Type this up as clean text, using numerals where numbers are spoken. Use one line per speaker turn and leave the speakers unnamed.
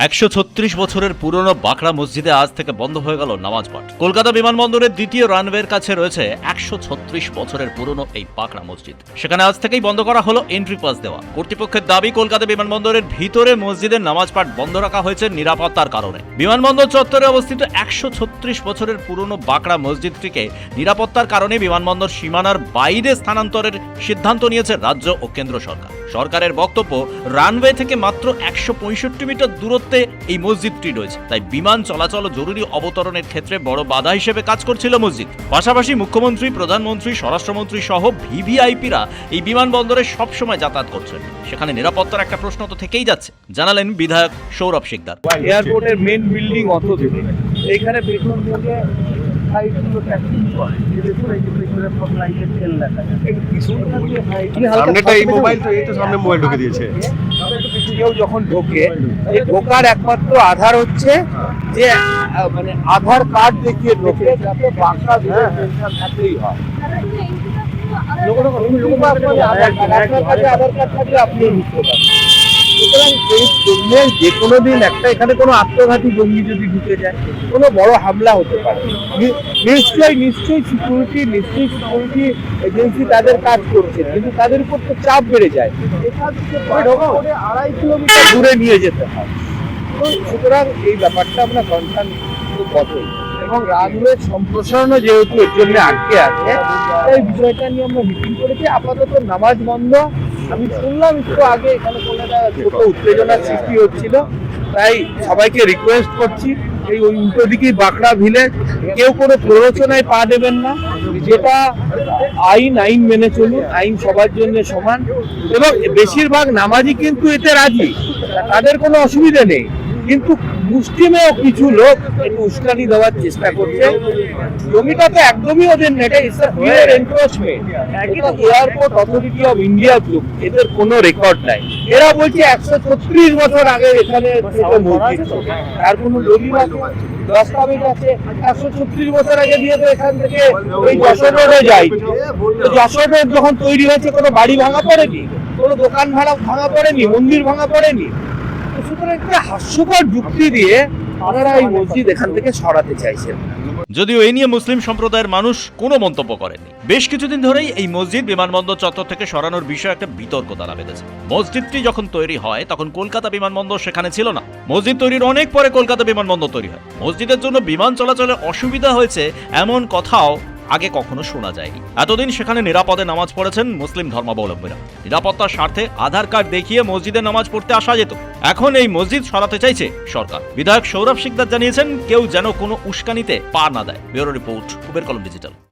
136 বছরের পুরনো বাঁকড়া মসজিদে আজ থেকে বন্ধ হয়ে গেল নামাজ পাঠ। কলকাতা বিমানবন্দরের দ্বিতীয় রানওয়ের কাছে রয়েছে 136 বছরের পুরনো এই বাঁকড়া মসজিদ। সেখানে আজ থেকেই বন্ধ করা হলো এন্ট্রি পাস দেওয়া। কর্তৃপক্ষের দাবি, কলকাতা বিমানবন্দরের ভিতরে মসজিদের নামাজ পাঠ বন্ধ রাখা হয়েছে নিরাপত্তার কারণে। বিমানবন্দর চত্বরে অবস্থিত 136 বছরের পুরনো বাঁকড়া মসজিদটিকে নিরাপত্তার কারণে বিমানবন্দর সীমানার বাইরে স্থানান্তরের সিদ্ধান্ত নিয়েছে রাজ্য ও কেন্দ্র সরকার। সরকারের বক্তব্য, রানওয়ে থেকে মাত্র 165 মিটার দূরত্বে এই মসজিদটি রয়েছে, তাই বিমান চলাচল ও জরুরি অবতরণের ক্ষেত্রে বড় বাধা হিসেবে কাজ করছিল মসজিদ। পাশাপাশি মুখ্যমন্ত্রী, প্রধানমন্ত্রী, স্বরাষ্ট্রমন্ত্রী সহ ভিভিআইপিরা এই বিমানবন্দরে সবসময় যাতায়াত করছেন। সেখানে নিরাপত্তার একটা প্রশ্ন তো থেকেই যাচ্ছে, জানালেন বিধায়ক সৌরভ শিকদার।
এয়ারপোর্টের মেন বিল্ডিং অত দূরে, এইখানে পেছন থেকে সাইডগুলো ট্যাক্সি করে, দেখুন এই যে পেছনে সব লাইটের তেল দেখা যায়।
সামনেটা এই মোবাইল, তো এই তো সামনে মোবাইল ঢুকে দিয়েছে।
কেউ যখন ঢোকে, এই ঢোকার একমাত্র আধার হচ্ছে যে মানে আধার কার্ড দেখিয়ে ঢোকে, যাতে বাসা দিয়ে পেনশন থাকলেই হয়। আপনার কাছে আধার কার্ড থাকলে আপনিও ঢুকতে পারেন। সুতরাং এই জন্যে যে কোনো দিন একটা এখানে কোনো আত্মঘাতী জঙ্গি যদি ঢুকে যায়, কোনো বড় হামলা হতে পারে। নিশ্চয়ই সিকিউরিটি এজেন্সি তাদের কাজ করছে, কিন্তু তাদের উপর তো চাপ বেড়ে যায়। এখান থেকে 2.5 কিলোমিটার দূরে নিয়ে যেতে হয়। তো সুতরাং এই ব্যাপারটা আমরা কনসার্ন বটেই, এবং রানওয়ে সম্প্রসারণও যেহেতু এর জন্য আটকে আছে, এই বিষয়টা নিয়ে আমরা মিটিং করেছি। আপাতত নামাজ বন্ধ। আমি শুনলাম একটু আগে এখানে কোনো একটা ছোট উত্তেজনার সৃষ্টি হচ্ছিল, তাই সবাইকে রিকোয়েস্ট করছি এই উল্টো দিকেই বাঁকড়া ভিলেজ, কেউ কোনো প্ররোচনায় পা দেবেন না। যেটা আইন মেনে চলুন, আইন সবার জন্য সমান, এবং বেশিরভাগ নামাজি কিন্তু এতে রাজি, তাদের কোনো অসুবিধা নেই। কিন্তু মুসলিমেও কিছু লোক একটু উস্কানি দেওয়ার চেষ্টা করছে। জমিটা তো একদমই ওদের নেই, এটা ইটস আ ক্লিয়ার এনক্রোচমেন্ট। এটা airport authority of India group, এদের কোনো রেকর্ড নাই। এরা বলছে 136 বছর আগে এখানে মসজিদ ছিল, আর কোনো দলিল আছে, দস্তাবেজ আছে? 136 বছর আগে দিয়ে তো এখান থেকে ওই যশোর রোডে যাই। যশোর রোড যখন তৈরি হয়েছে, কোনো বাড়ি ভাঙা পড়েনি, কোনো দোকান ভাঙা পড়েনি, মন্দির ভাঙা পড়েনি। সুতরাং একটা হাস্যকর যুক্তি দিয়ে ওনারা এই মসজিদ এখান থেকে সরাতে চাইছেন।
যদিও এই নিয়ে মুসলিম সম্প্রদায়ের মানুষ কোনো মন্তব্য করেননি। বেশ কিছুদিন ধরেই এই মসজিদ বিমানবন্দর চত্বর থেকে সরানোর বিষয়ে একটা বিতর্ক দাঁড়া বেঁধেছে। মসজিদটি যখন তৈরি হয় তখন কলকাতা বিমানবন্দর সেখানে ছিল না। মসজিদ তৈরির অনেক পরে কলকাতা বিমানবন্দর তৈরি হয়। মসজিদের জন্য বিমান চলাচলে অসুবিধা হয়েছে এমন কথাও আগে কখনো শোনা যায়নি। এতদিন সেখানে নিরাপদে নামাজ পড়েছেন মুসলিম ধর্মাবলম্বীরা। নিরাপত্তার স্বার্থে আধার কার্ড দেখিয়ে মসজিদে নামাজ পড়তে আসা যেত। এখন এই মসজিদ সরাতে চাইছে সরকার। বিধায়ক সৌরভ শিকদার জানিয়েছেন, কেউ যেন কোনো উস্কানিতে পা না দেয়। ব্যুরো রিপোর্ট, কুবের কলম ডিজিটাল।